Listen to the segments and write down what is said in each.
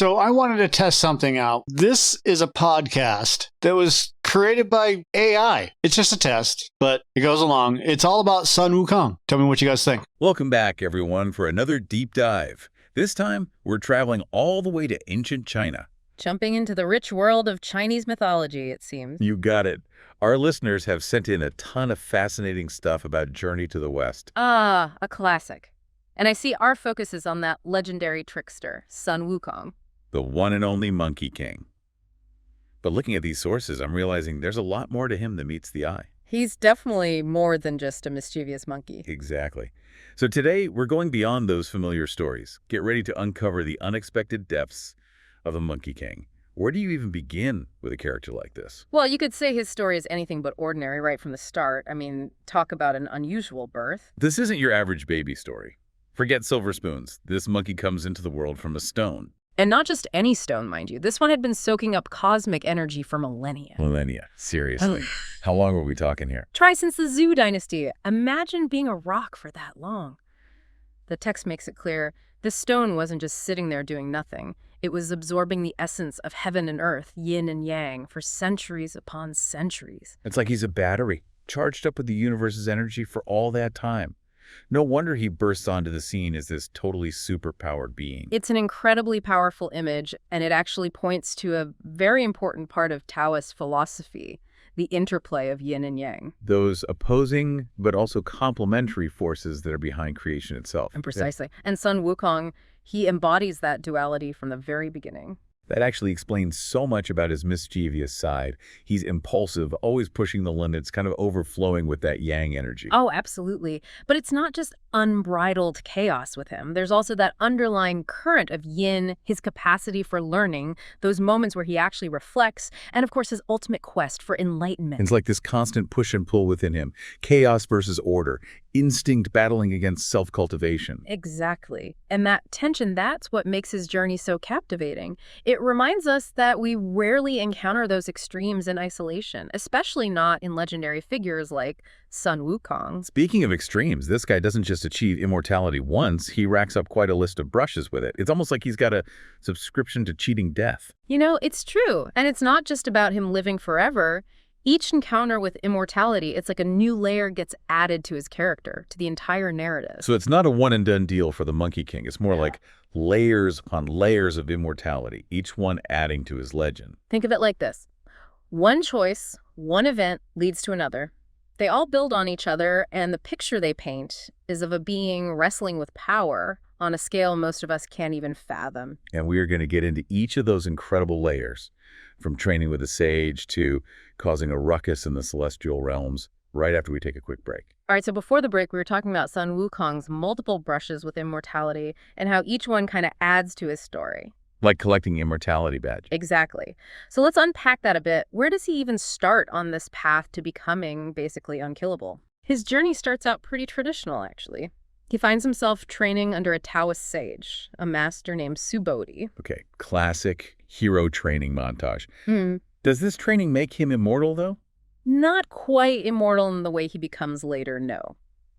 So I wanted to test something out. This is a podcast that was created by AI. It's just a test, but it goes along. It's all about Sun Wukong. Tell me what you guys think. Welcome back, everyone, for another deep dive. This time, we're traveling all the way to ancient China. Jumping into the rich world of Chinese mythology, it seems. You got it. Our listeners have sent in a ton of fascinating stuff about Journey to the West. Ah, a classic. And I see our focus is on that legendary trickster, Sun Wukong. The one and only Monkey King. But looking at these sources, I'm realizing there's a lot more to him than meets the eye. He's definitely more than just a mischievous monkey. Exactly. So today, we're going beyond those familiar stories. Get ready to uncover the unexpected depths of the Monkey King. Where do you even begin with a character like this? Well, you could say his story is anything but ordinary right from the start. I mean, talk about an unusual birth. This isn't your average baby story. Forget silver spoons. This monkey comes into the world from a stone. And not just any stone, mind you. This one had been soaking up cosmic energy for millennia. Millennia. Seriously. How long were we talking here? Try since the Zhou dynasty. Imagine being a rock for that long. The text makes it clear this stone wasn't just sitting there doing nothing. It was absorbing the essence of heaven and earth, yin and yang, for centuries upon centuries. It's like he's a battery, charged up with the universe's energy for all that time. No wonder he bursts onto the scene as this totally superpowered being. It's an incredibly powerful image, and it actually points to a very important part of Taoist philosophy, the interplay of yin and yang. Those opposing but also complementary forces that are behind creation itself. And precisely. Yeah. And Sun Wukong, he embodies that duality from the very beginning. That actually explains so much about his mischievous side. He's impulsive, always pushing the limits, kind of overflowing with that yang energy. Oh, absolutely. But it's not just unbridled chaos with him. There's also that underlying current of yin, his capacity for learning, those moments where he actually reflects, and of course his ultimate quest for enlightenment. It's like this constant push and pull within him. Chaos versus order. Instinct battling against self-cultivation. Exactly. And that tension, that's what makes his journey so captivating. It reminds us that we rarely encounter those extremes in isolation, especially not in legendary figures like Sun Wukong. Speaking of extremes, this guy doesn't just achieve immortality once, he racks up quite a list of brushes with it. It's almost like he's got a subscription to cheating death. You know, it's true. And it's not just about him living forever. Each encounter with immortality, it's like a new layer gets added to his character, to the entire narrative. So it's not a one-and-done deal for the Monkey King. It's more like layers upon layers of immortality, each one adding to his legend. Think of it like this. One choice, one event leads to another. They all build on each other, and the picture they paint is of a being wrestling with power on a scale most of us can't even fathom. And we are going to get into each of those incredible layers, from training with a sage to causing a ruckus in the celestial realms, right after we take a quick break. All right, so before the break, we were talking about Sun Wukong's multiple brushes with immortality and how each one kind of adds to his story. Like collecting immortality badges. Exactly. So let's unpack that a bit. Where does he even start on this path to becoming basically unkillable? His journey starts out pretty traditional, actually. He finds himself training under a Taoist sage, a master named Subodhi. Okay, classic hero training montage. Does this training make him immortal, though? Not quite immortal in the way he becomes later, no.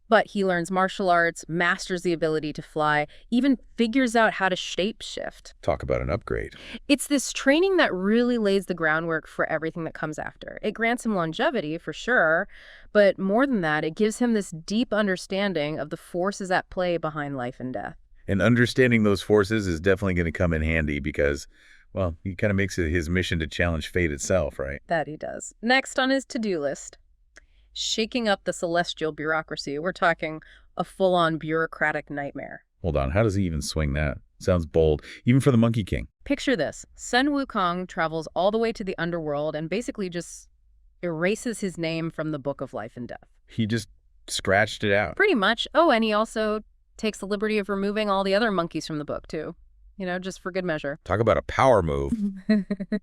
But he learns martial arts, masters the ability to fly, even figures out how to shapeshift. Talk about an upgrade. It's this training that really lays the groundwork for everything that comes after. It grants him longevity, for sure, but more than that, it gives him this deep understanding of the forces at play behind life and death. And understanding those forces is definitely going to come in handy because, well, he kind of makes it his mission to challenge fate itself, right? That he does. Next on his to-do list, shaking up the celestial bureaucracy. We're talking a full-on bureaucratic nightmare. Hold on, how does he even swing that? Sounds bold, even for the Monkey King. Picture this. Sun Wukong travels all the way to the underworld and basically just erases his name from the Book of Life and Death. He just scratched it out. Pretty much. Oh, and he also takes the liberty of removing all the other monkeys from the book, too. You know, just for good measure. Talk about a power move.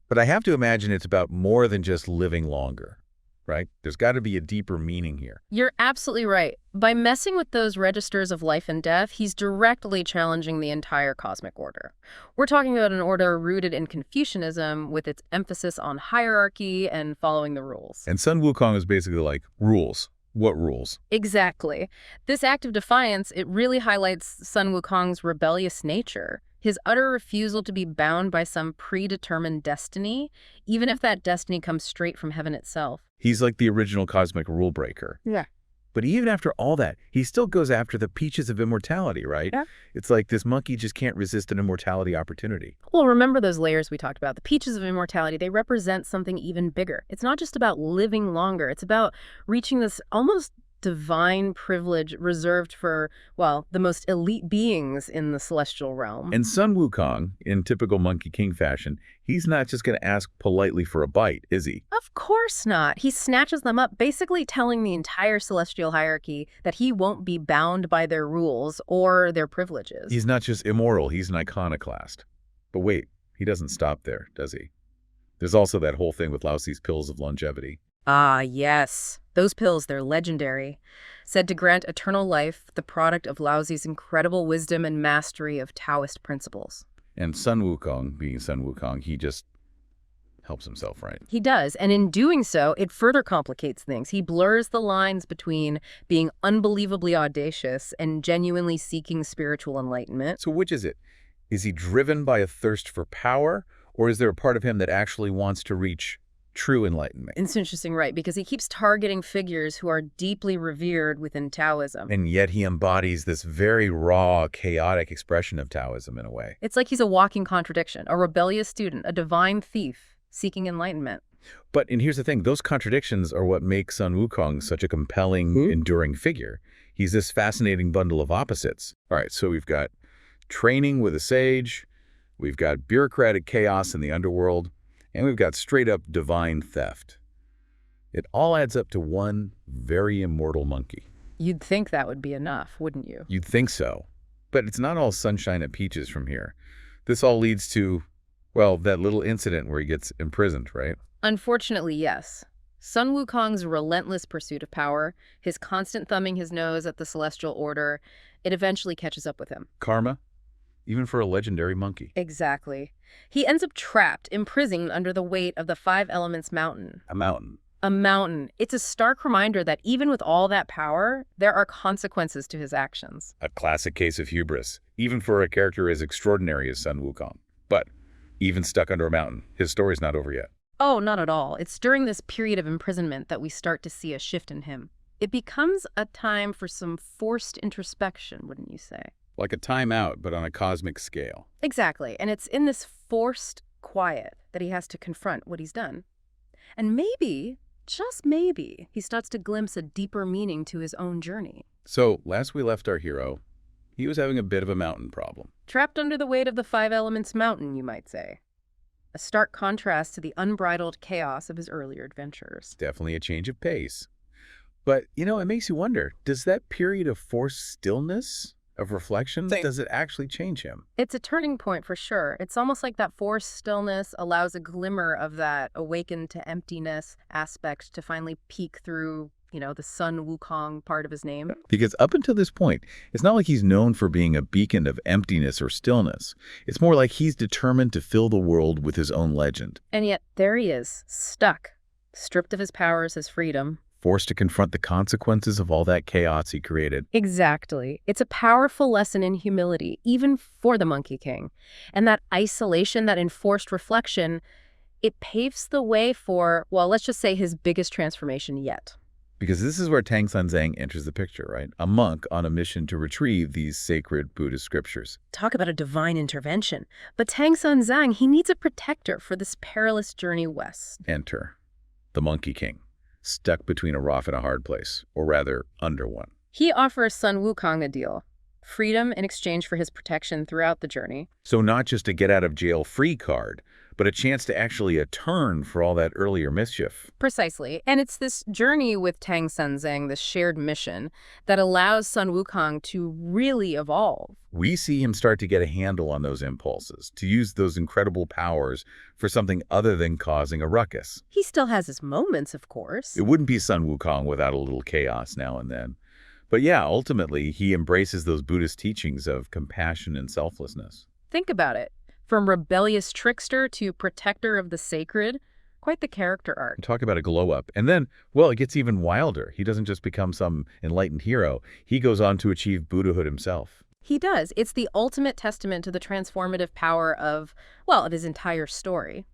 But I have to imagine it's about more than just living longer, right? There's got to be a deeper meaning here. You're absolutely right. By messing with those registers of life and death, he's directly challenging the entire cosmic order. We're talking about an order rooted in Confucianism with its emphasis on hierarchy and following the rules. And Sun Wukong is basically like, rules. What rules? Exactly. This act of defiance, it really highlights Sun Wukong's rebellious nature. His utter refusal to be bound by some predetermined destiny, even if that destiny comes straight from heaven itself. He's like the original cosmic rule breaker. Yeah. But even after all that, he still goes after the peaches of immortality, right? Yeah. It's like this monkey just can't resist an immortality opportunity. Well, remember those layers we talked about. The peaches of immortality, they represent something even bigger. It's not just about living longer. It's about reaching this almost divine privilege reserved for, well, the most elite beings in the celestial realm. And Sun Wukong, in typical Monkey King fashion, he's not just going to ask politely for a bite, is he? Of course not. He snatches them up, basically telling the entire celestial hierarchy that he won't be bound by their rules or their privileges. He's not just immoral, he's an iconoclast. But wait, he doesn't stop there, does he? There's also that whole thing with Laozi's pills of longevity. Ah, yes. Those pills, they're legendary. Said to grant eternal life, the product of Laozi's incredible wisdom and mastery of Taoist principles. And Sun Wukong, being Sun Wukong, he just helps himself, right? He does, and in doing so, it further complicates things. He blurs the lines between being unbelievably audacious and genuinely seeking spiritual enlightenment. So which is it? Is he driven by a thirst for power, or is there a part of him that actually wants to reach true enlightenment? It's interesting, right? Because he keeps targeting figures who are deeply revered within Taoism. And yet he embodies this very raw, chaotic expression of Taoism in a way. It's like he's a walking contradiction, a rebellious student, a divine thief seeking enlightenment. And here's the thing, those contradictions are what make Sun Wukong such a compelling, enduring figure. He's this fascinating bundle of opposites. All right, so we've got training with a sage, we've got bureaucratic chaos in the underworld, and we've got straight-up divine theft. It all adds up to one very immortal monkey. You'd think that would be enough, wouldn't you? You'd think so. But it's not all sunshine and peaches from here. This all leads to, well, that little incident where he gets imprisoned, right? Unfortunately, yes. Sun Wukong's relentless pursuit of power, his constant thumbing his nose at the celestial order, it eventually catches up with him. Karma? Even for a legendary monkey. Exactly. He ends up trapped, imprisoned under the weight of the Five Elements mountain. A mountain. A mountain. It's a stark reminder that even with all that power, there are consequences to his actions. A classic case of hubris, even for a character as extraordinary as Sun Wukong. But even stuck under a mountain, his story's not over yet. Oh, not at all. It's during this period of imprisonment that we start to see a shift in him. It becomes a time for some forced introspection, wouldn't you say? Like a timeout, but on a cosmic scale. Exactly. And it's in this forced quiet that he has to confront what he's done. And maybe, just maybe, he starts to glimpse a deeper meaning to his own journey. So, last we left our hero, he was having a bit of a mountain problem. Trapped under the weight of the Five Elements mountain, you might say. A stark contrast to the unbridled chaos of his earlier adventures. Definitely a change of pace. But, it makes you wonder, does that period of forced stillness, of reflection, does it actually change him? It's a turning point for sure. It's almost like that forced stillness allows a glimmer of that awakened to emptiness aspect to finally peek through, the Sun Wukong part of his name. Because up until this point, it's not like he's known for being a beacon of emptiness or stillness. It's more like he's determined to fill the world with his own legend. And yet there he is, stuck, stripped of his powers, his freedom. Forced to confront the consequences of all that chaos he created. Exactly. It's a powerful lesson in humility, even for the Monkey King. And that isolation, that enforced reflection, it paves the way for, well, let's just say his biggest transformation yet. Because this is where Tang Sanzang enters the picture, right? A monk on a mission to retrieve these sacred Buddhist scriptures. Talk about a divine intervention. But Tang Sanzang, he needs a protector for this perilous journey west. Enter the Monkey King. Stuck between a rock and a hard place, or rather, under one. He offers Sun Wukong a deal. Freedom in exchange for his protection throughout the journey. So not just a get-out-of-jail-free card, but a chance to actually atone for all that earlier mischief. Precisely. And it's this journey with Tang Sanzang, this shared mission, that allows Sun Wukong to really evolve. We see him start to get a handle on those impulses, to use those incredible powers for something other than causing a ruckus. He still has his moments, of course. It wouldn't be Sun Wukong without a little chaos now and then. But yeah, ultimately, he embraces those Buddhist teachings of compassion and selflessness. Think about it. From rebellious trickster to protector of the sacred, quite the character arc. Talk about a glow-up. And then, well, it gets even wilder. He doesn't just become some enlightened hero. He goes on to achieve Buddhahood himself. He does. It's the ultimate testament to the transformative power of, well, of his entire story.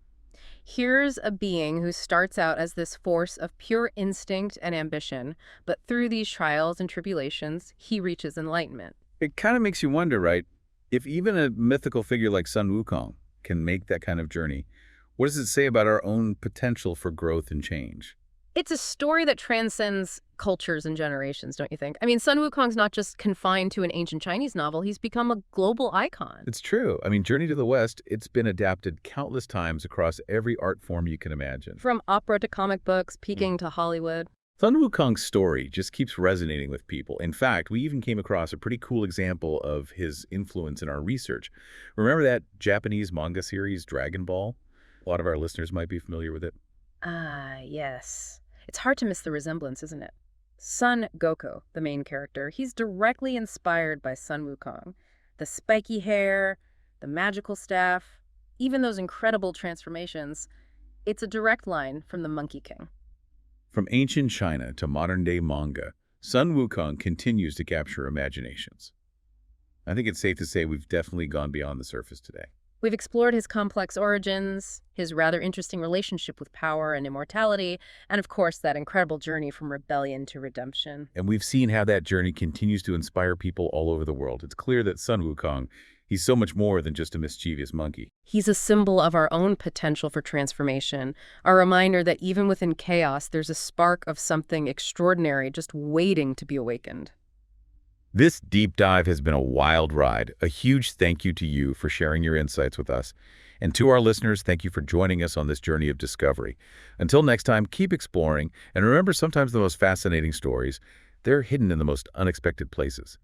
Here's a being who starts out as this force of pure instinct and ambition, but through these trials and tribulations, he reaches enlightenment. It kind of makes you wonder, right? If even a mythical figure like Sun Wukong can make that kind of journey, what does it say about our own potential for growth and change? It's a story that transcends cultures and generations, don't you think? I mean, Sun Wukong's not just confined to an ancient Chinese novel. He's become a global icon. It's true. I mean, Journey to the West, it's been adapted countless times across every art form you can imagine. From opera to comic books, Peking to Hollywood. Sun Wukong's story just keeps resonating with people. In fact, we even came across a pretty cool example of his influence in our research. Remember that Japanese manga series, Dragon Ball? A lot of our listeners might be familiar with it. Ah, yes. It's hard to miss the resemblance, isn't it? Son Goku, the main character, he's directly inspired by Sun Wukong. The spiky hair, the magical staff, even those incredible transformations. It's a direct line from the Monkey King. From ancient China to modern-day manga, Sun Wukong continues to capture imaginations. I think it's safe to say we've definitely gone beyond the surface today. We've explored his complex origins, his rather interesting relationship with power and immortality, and of course that incredible journey from rebellion to redemption. And we've seen how that journey continues to inspire people all over the world. It's clear that Sun Wukong, he's so much more than just a mischievous monkey. He's a symbol of our own potential for transformation, a reminder that even within chaos, there's a spark of something extraordinary just waiting to be awakened. This deep dive has been a wild ride. A huge thank you to you for sharing your insights with us. And to our listeners, thank you for joining us on this journey of discovery. Until next time, keep exploring, and remember, sometimes the most fascinating stories, they're hidden in the most unexpected places.